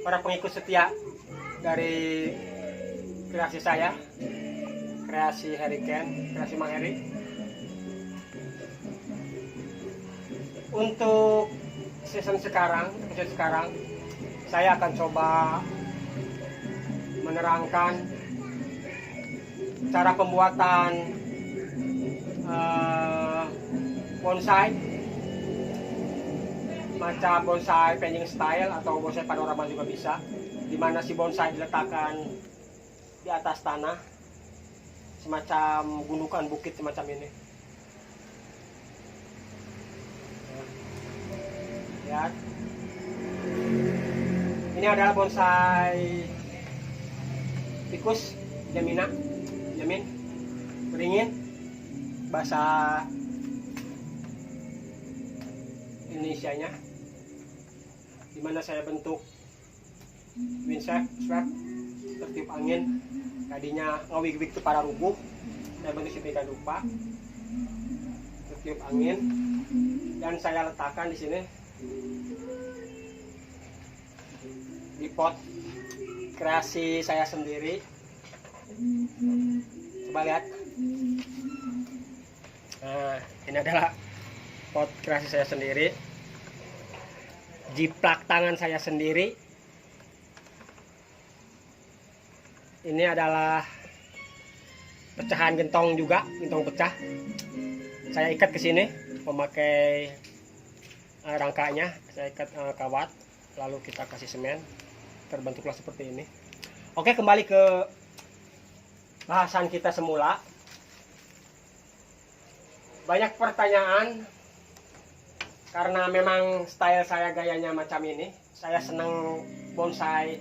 para pengikut setia dari kreasi saya, kreasi Harry Ken, kreasi Mang Heri. Untuk episode sekarang, saya akan coba menerangkan cara pembuatan bonsai, macam bonsai painting style atau bonsai panorama juga bisa, dimana si bonsai diletakkan di atas tanah, semacam gundukan bukit semacam ini. Lihat, ini adalah bonsai Ficus Jamina, jamin beringin, bahasa Indonesianya, dimana saya bentuk windswept tertiup angin. Tadinya ngawig-wig itu para rubuh, saya bentuk sedemikian rupa tertiup angin, dan saya letakkan di sini di pot kreasi saya sendiri. Coba lihat. Nah, ini adalah pot kreasi saya sendiri, jiplak tangan saya sendiri. Ini adalah pecahan gentong juga, gentong pecah. Saya ikat ke sini memakai rangkanya, saya ikat kawat, lalu kita kasih semen, terbentuklah seperti ini. Oke, kembali ke bahasan kita semula. Banyak pertanyaan karena memang style saya gayanya macam ini. Saya senang bonsai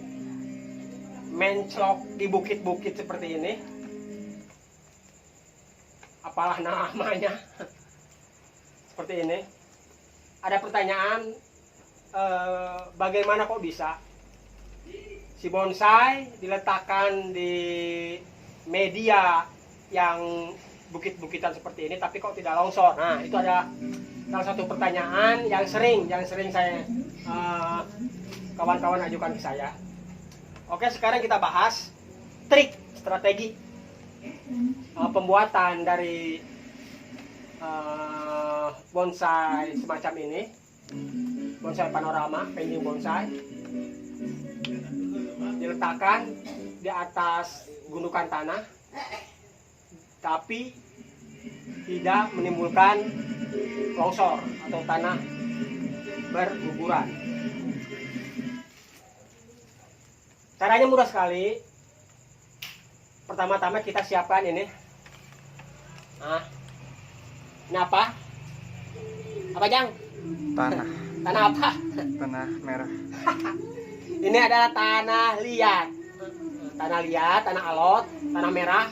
menclok di bukit-bukit seperti ini. Apalah namanya. Seperti ini. Ada pertanyaan, bagaimana kok bisa si bonsai diletakkan di media yang bukit-bukitan seperti ini tapi kok tidak longsor? Nah, itu ada salah satu pertanyaan yang sering saya kawan-kawan ajukan ke saya. Oke, sekarang kita bahas trik strategi pembuatan dari bonsai semacam ini, bonsai panorama, painting bonsai, diletakkan di atas gundukan tanah tapi tidak menimbulkan longsor atau tanah berguguran. Caranya mudah sekali. Pertama-tama kita siapkan ini. Nah, ini apa? Apa, Jang? Tanah. Tanah apa? Tanah merah. Ini adalah tanah liat. Tanah liat, tanah alot, tanah merah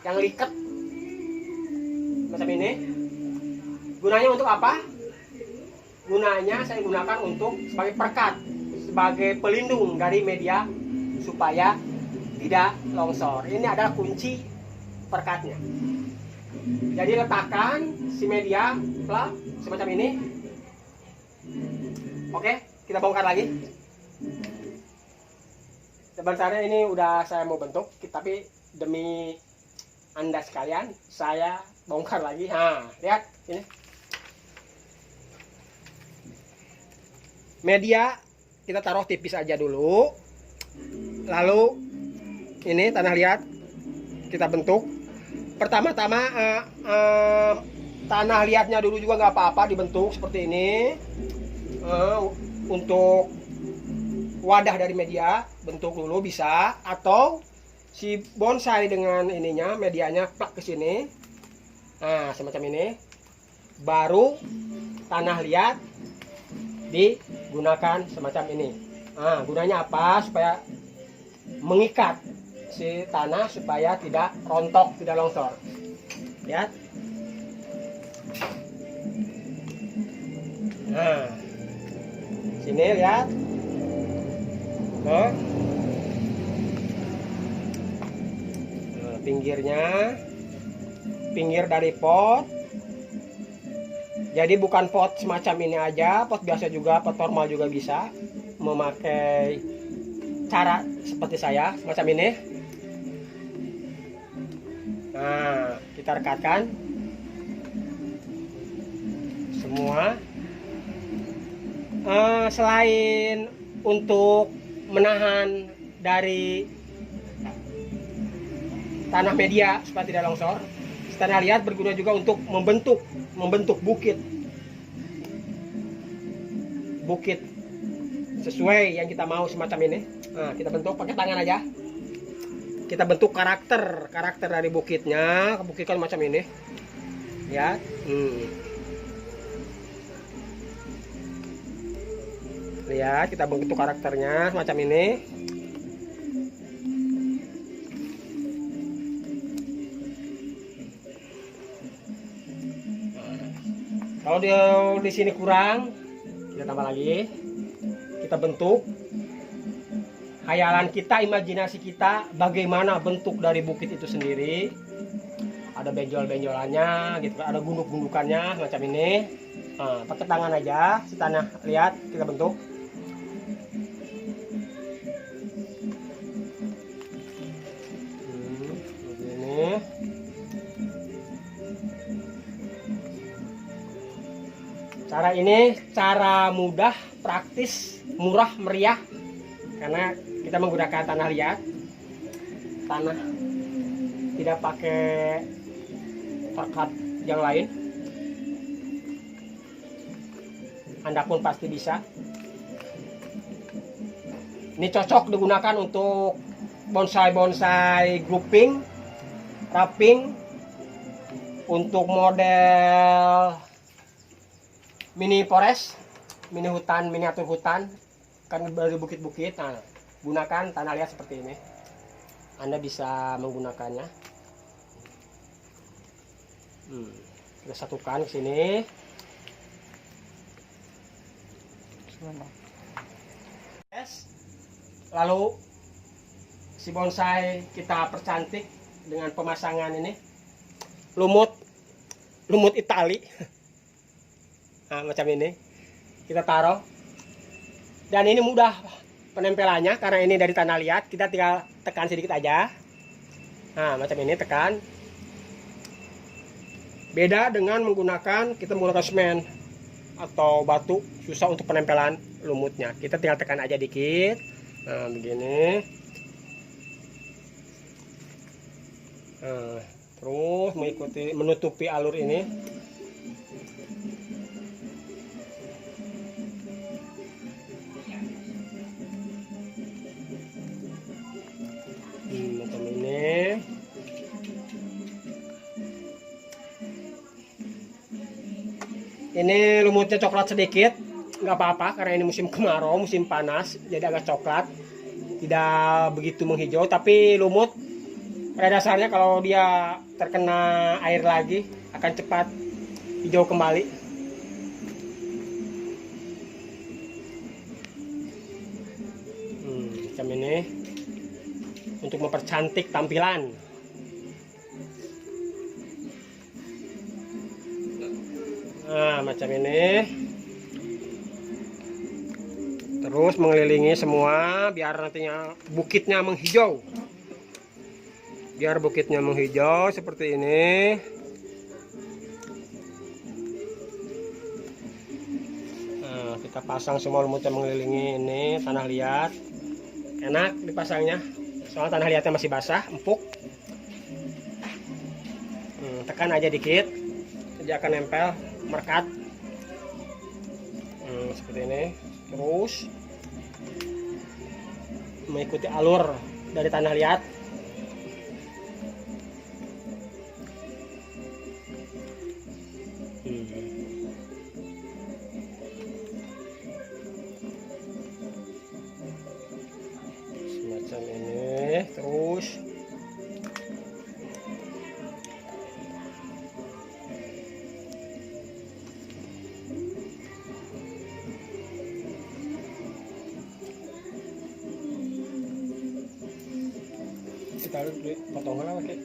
yang liket macam ini. Gunanya untuk apa? Gunanya saya gunakan untuk sebagai perekat, sebagai pelindung dari media supaya tidak longsor. Ini adalah kunci perekatnya. Jadi letakkan si media plak semacam ini. Oke, kita bongkar lagi. Sebenarnya ini udah saya mau bentuk, tapi demi Anda sekalian saya bongkar lagi. Nah, lihat ini. Media kita taruh tipis aja dulu. Lalu ini tanah liat kita bentuk. Pertama-tama tanah liatnya dulu juga nggak apa-apa, dibentuk seperti ini. Untuk wadah dari media bentuk dulu bisa, atau si bonsai dengan ininya medianya plak ke sini. Nah, semacam ini. Baru tanah liat digunakan semacam ini. Nah, gunanya apa? Supaya mengikat si tanah supaya tidak rontok, tidak longsor. Lihat. Nah, sini lihat. Nah, pinggir dari pot. Jadi bukan pot semacam ini aja, pot biasa juga, pot normal juga bisa. Memakai cara seperti saya semacam ini. Nah, kita rekatkan semua. Selain untuk menahan dari tanah media supaya tidak longsor, tanah liat berguna juga untuk membentuk bukit sesuai yang kita mau semacam ini. Nah, kita bentuk pakai tangan aja. Kita bentuk karakter dari bukitnya. Bukit kan macam ini, ya. Lihat, kita bentuk karakternya semacam ini. Kalau di sini kurang, kita tambah lagi. Kita bentuk. Khayalan kita, imajinasi kita, bagaimana bentuk dari bukit itu sendiri. Ada benjol-benjolannya, gitu. Ada gunduk-gundukannya macam ini. Nah, pakai tangan aja, si tanah lihat kita bentuk. Begini. Cara ini cara mudah, praktis, murah, meriah, karena kita menggunakan tanah liat, tanah tidak pakai perkat yang lain. Anda pun pasti bisa. Ini cocok digunakan untuk bonsai grouping, wrapping, untuk model mini forest, mini hutan, miniatur hutan, kan dari bukit-bukit. Nah, gunakan tanah liat seperti ini. Anda bisa menggunakannya. Kita satukan ke sini. Lalu si bonsai kita percantik dengan pemasangan ini lumut Itali. Nah, macam ini kita taruh, dan ini mudah penempelannya karena ini dari tanah liat. Kita tinggal tekan sedikit aja. Nah, macam ini tekan. Beda dengan kita menggunakan semen atau batu, susah untuk penempelan lumutnya. Kita tinggal tekan aja dikit. Nah, begini. Nah, terus menutupi alur ini. Macam ini. Ini lumutnya coklat sedikit, nggak apa-apa karena ini musim kemarau, musim panas, jadi agak coklat, tidak begitu menghijau. Tapi lumut pada dasarnya kalau dia terkena air lagi akan cepat hijau kembali. Macam ini untuk mempercantik tampilan. Nah, macam ini. Terus mengelilingi semua biar nantinya bukitnya menghijau. Biar bukitnya menghijau seperti ini. Nah, kita pasang semua lumutnya mengelilingi ini tanah liat. Enak dipasangnya, soalnya tanah liatnya masih basah, empuk. Tekan aja dikit, dia akan nempel, merekat. Seperti ini. Terus mengikuti alur dari tanah liat. Semacam ini. Terus kita potong lah pakai.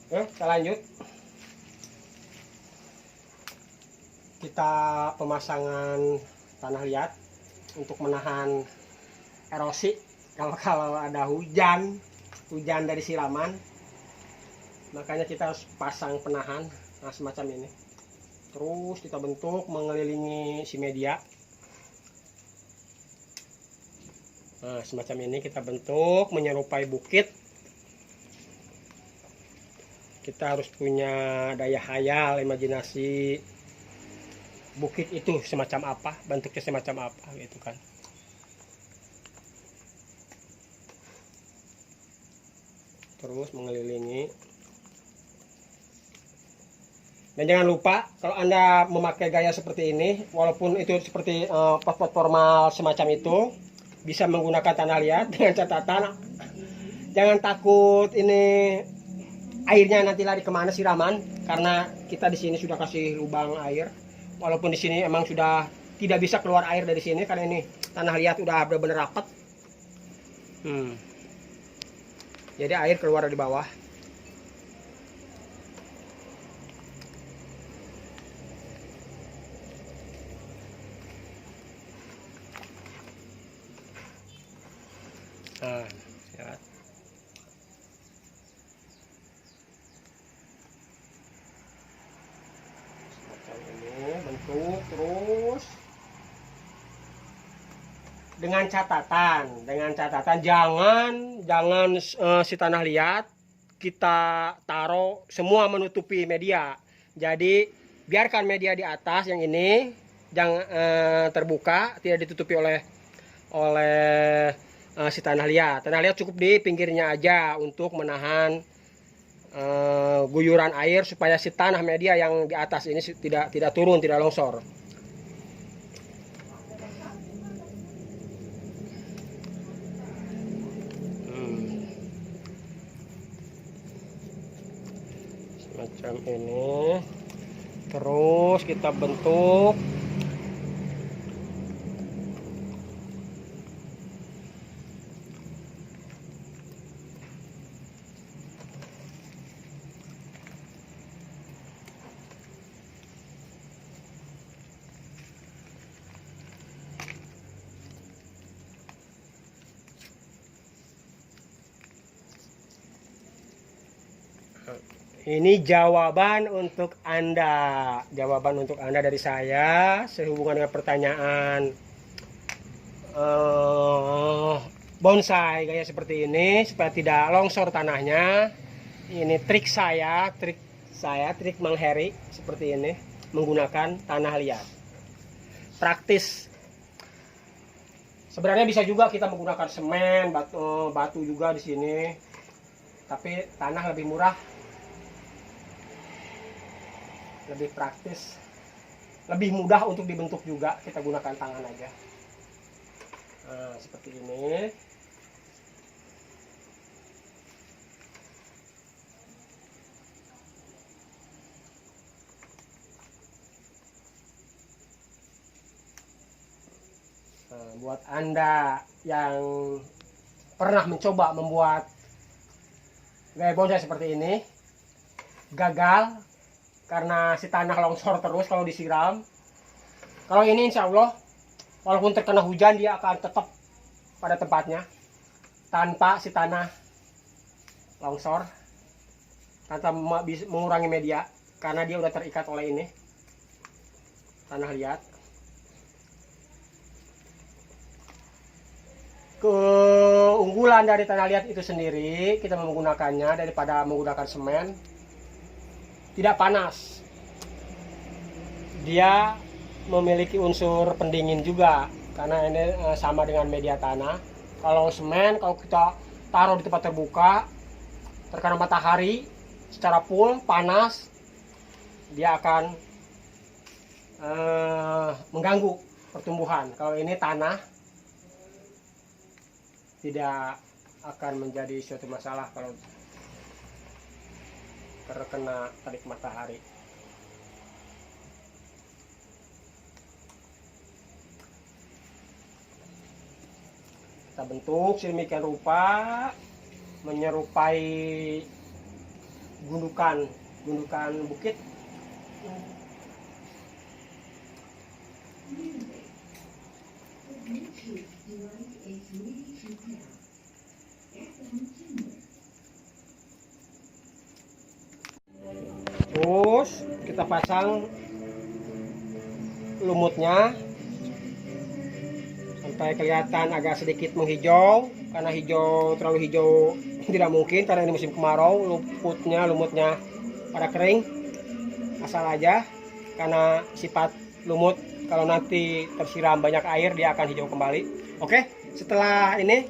Kita lanjut. Kita pemasangan tanah liat untuk menahan erosi kalau ada hujan dari siraman, makanya kita harus pasang penahan. Nah, semacam ini terus kita bentuk mengelilingi si media. Nah, semacam ini kita bentuk menyerupai bukit. Kita harus punya daya hayal, imajinasi bukit itu semacam apa, bentuknya semacam apa gitu kan. Terus mengelilingi. Dan jangan lupa kalau Anda memakai gaya seperti ini, walaupun itu seperti pot-pot formal semacam itu, bisa menggunakan tanah liat dengan catatan jangan takut ini airnya nanti lari kemana siraman, karena kita di sini sudah kasih lubang air. Walaupun di sini emang sudah tidak bisa keluar air dari sini karena ini tanah liat udah benar-benar rapat. Jadi air keluar dari bawah. Nah, ya. Semacam ini bentuk terus dengan catatan jangan si tanah liat kita taruh semua menutupi media. Jadi biarkan media di atas yang ini jangan terbuka, tidak ditutupi oleh si tanah liat. Tanah liat cukup di pinggirnya aja untuk menahan guyuran air supaya si tanah media yang di atas ini tidak turun, tidak longsor. Semacam ini. Terus kita bentuk ini jawaban untuk Anda. Jawaban untuk Anda dari saya sehubungan dengan pertanyaan bonsai gaya seperti ini supaya tidak longsor tanahnya. Ini trik Mang Heri seperti ini menggunakan tanah liat. Praktis. Sebenarnya bisa juga kita menggunakan semen, batu juga di sini. Tapi tanah lebih murah. Lebih praktis, lebih mudah untuk dibentuk juga, kita gunakan tangan aja. Nah, seperti ini. Nah, buat Anda yang pernah mencoba membuat gaya bonsai seperti ini, gagal karena si tanah longsor terus kalau disiram. Kalau ini insya Allah walaupun terkena hujan dia akan tetap pada tempatnya tanpa si tanah longsor, tanpa mengurangi media karena dia udah terikat oleh ini tanah liat. Keunggulan dari tanah liat itu sendiri, kita menggunakannya daripada menggunakan semen, tidak panas. Dia memiliki unsur pendingin juga karena ini sama dengan media tanah. Kalau semen, kalau kita taruh di tempat terbuka, terkena matahari secara full panas, dia akan mengganggu pertumbuhan. Kalau ini tanah, tidak akan menjadi suatu masalah kalau terkena terik matahari. Kita bentuk sedemikian rupa menyerupai gundukan bukit. Terus kita pasang lumutnya sampai kelihatan agak sedikit menghijau. Karena terlalu hijau tidak mungkin karena ini musim kemarau. Lumutnya pada kering, asal aja karena sifat lumut kalau nanti tersiram banyak air dia akan hijau kembali. Oke, setelah ini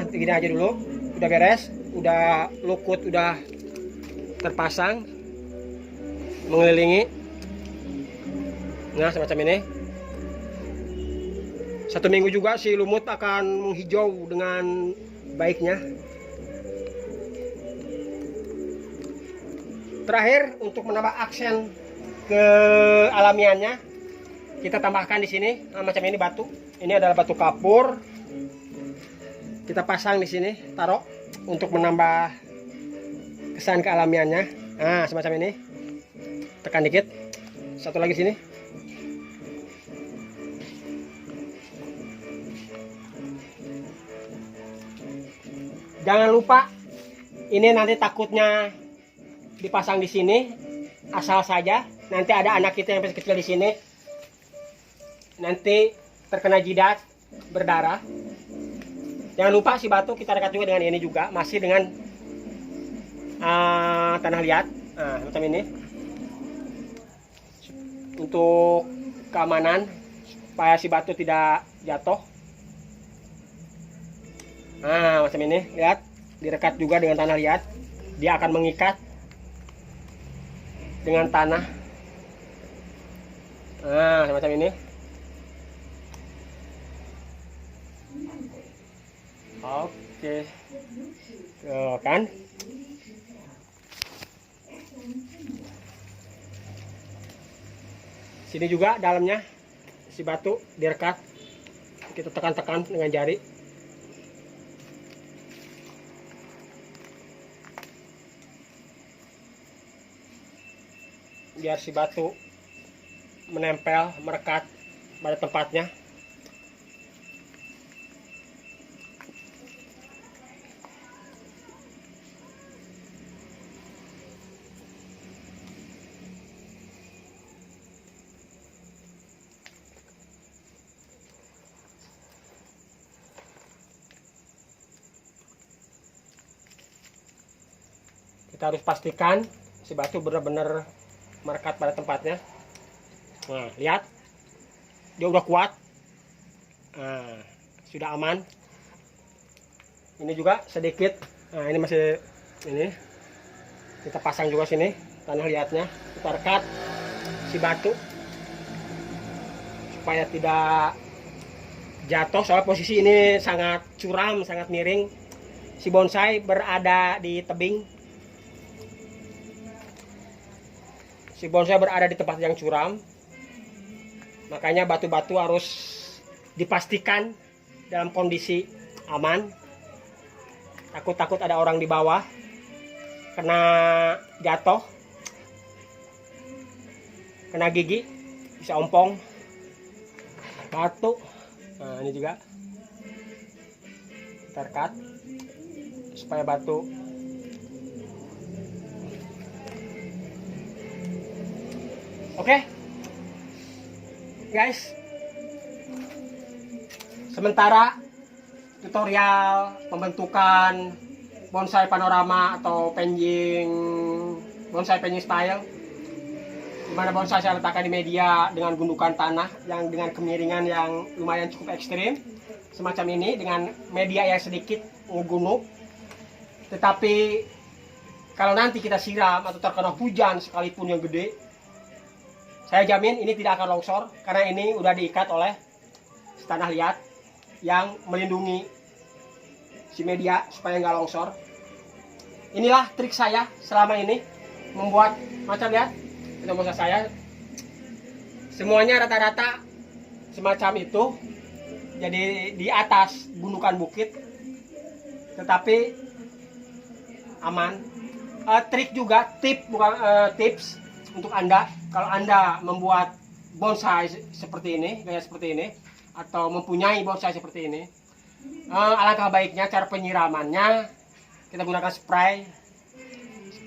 gini aja dulu, udah beres, udah lukut, udah terpasang mengelilingi. Nah, semacam ini. 1 minggu juga si lumut akan menghijau dengan baiknya. Terakhir, untuk menambah aksen kealamiannya, kita tambahkan di sini macam ini batu. Ini adalah batu kapur. Kita pasang di sini, taruh untuk menambah kesan kealamiannya. Nah, semacam ini. Tekan dikit. Satu lagi sini. Jangan lupa, ini nanti takutnya dipasang di sini asal saja. Nanti ada anak kita yang masih kecil di sini, nanti terkena jidat, berdarah. Jangan lupa si batu kita dekat juga dengan ini juga, masih dengan tanah liat, macam ini, untuk keamanan supaya si batu tidak jatuh. Nah, macam ini, lihat, direkat juga dengan tanah liat. Dia akan mengikat dengan tanah. Nah, semacam ini. Oke. Tuh, kan? Sini juga dalamnya si batu direkat. Kita tekan-tekan dengan jari. Biar si batu menempel, merekat pada tempatnya. Kita harus pastikan si batu benar-benar merekat pada tempatnya. Nah, lihat, dia udah kuat. Nah, sudah aman. Ini juga sedikit. Nah, ini masih ini. Kita pasang juga sini tanah liatnya. Kita rekat si batu supaya tidak jatuh. Soal posisi ini sangat curam, sangat miring. Si bonsai berada di tebing. Si bonsai berada di tempat yang curam, makanya batu-batu harus dipastikan dalam kondisi aman. Takut-takut ada orang di bawah kena jatuh, kena gigi, bisa ompong batu. Nah, ini juga terkat supaya batu oke. Guys, sementara tutorial pembentukan bonsai panorama atau bonsai penjing style, dimana bonsai saya letakkan di media dengan gundukan tanah yang dengan kemiringan yang lumayan cukup ekstrim semacam ini, dengan media yang sedikit ngegunuk. Tetapi kalau nanti kita siram atau terkena hujan sekalipun yang gede, saya jamin ini tidak akan longsor karena ini udah diikat oleh tanah liat yang melindungi si media supaya nggak longsor. Inilah trik saya selama ini membuat macam, lihat, itu maksud saya. Semuanya rata-rata semacam itu, jadi di atas gundukan bukit. Tetapi aman. Trik juga, tips untuk Anda kalau Anda membuat bonsai seperti ini, gaya seperti ini, atau mempunyai bonsai seperti ini. Alangkah baiknya cara penyiramannya kita gunakan spray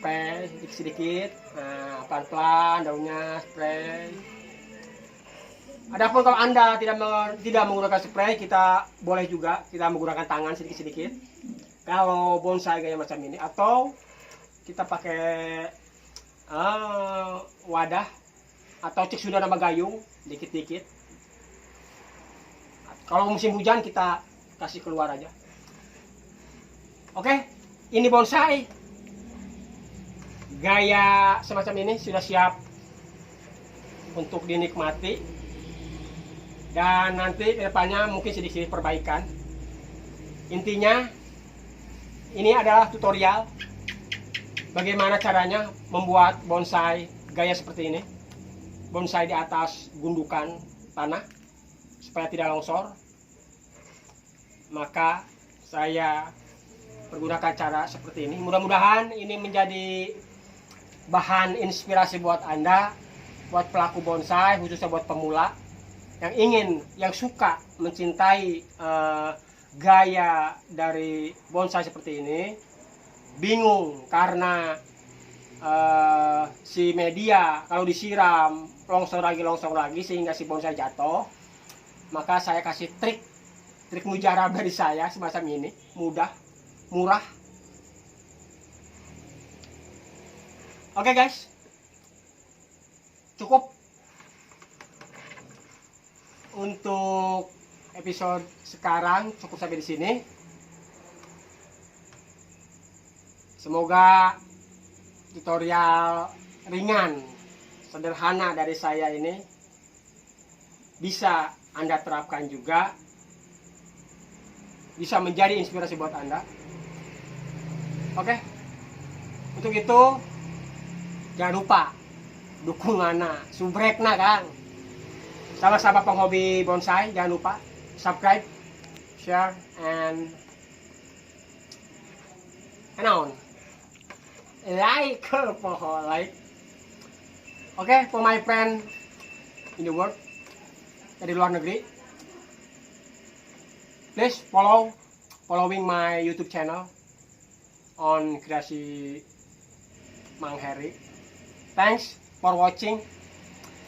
sedikit-sedikit, pelan-pelan daunnya spray. Adapun kalau Anda tidak menggunakan spray, kita boleh juga kita menggunakan tangan sedikit-sedikit. Kalau bonsai gaya macam ini, atau kita pakai wadah atau cek sudah nama gayung dikit-dikit. Kalau musim hujan kita kasih keluar aja. Oke, ini bonsai gaya semacam ini sudah siap untuk dinikmati, dan nanti kedepannya mungkin sedikit perbaikan. Intinya ini adalah tutorial bagaimana caranya membuat bonsai gaya seperti ini, bonsai di atas gundukan tanah supaya tidak longsor. Maka saya pergunakan cara seperti ini. Mudah-mudahan ini menjadi bahan inspirasi buat Anda, buat pelaku bonsai, khususnya buat pemula yang suka mencintai gaya dari bonsai seperti ini, bingung karena si media kalau disiram longsor lagi sehingga si bonsai jatuh. Maka saya kasih trik mujarab dari saya semacam ini, mudah, murah. Oke guys, cukup untuk episode sekarang, cukup sampai di sini. Semoga tutorial ringan, sederhana dari saya ini bisa Anda terapkan juga, bisa menjadi inspirasi buat Anda. Oke, untuk itu jangan lupa dukunganna, subrekna Kang. Sahabat-sahabat penghobi bonsai, jangan lupa subscribe, share, and on. Like, like. Okay, for my friend in the world, dari luar negeri, please following my YouTube channel on Kreasi Mang Heri. Thanks for watching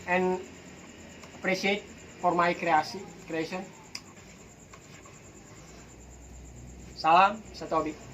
and appreciate for my creation. Salam satu hobi.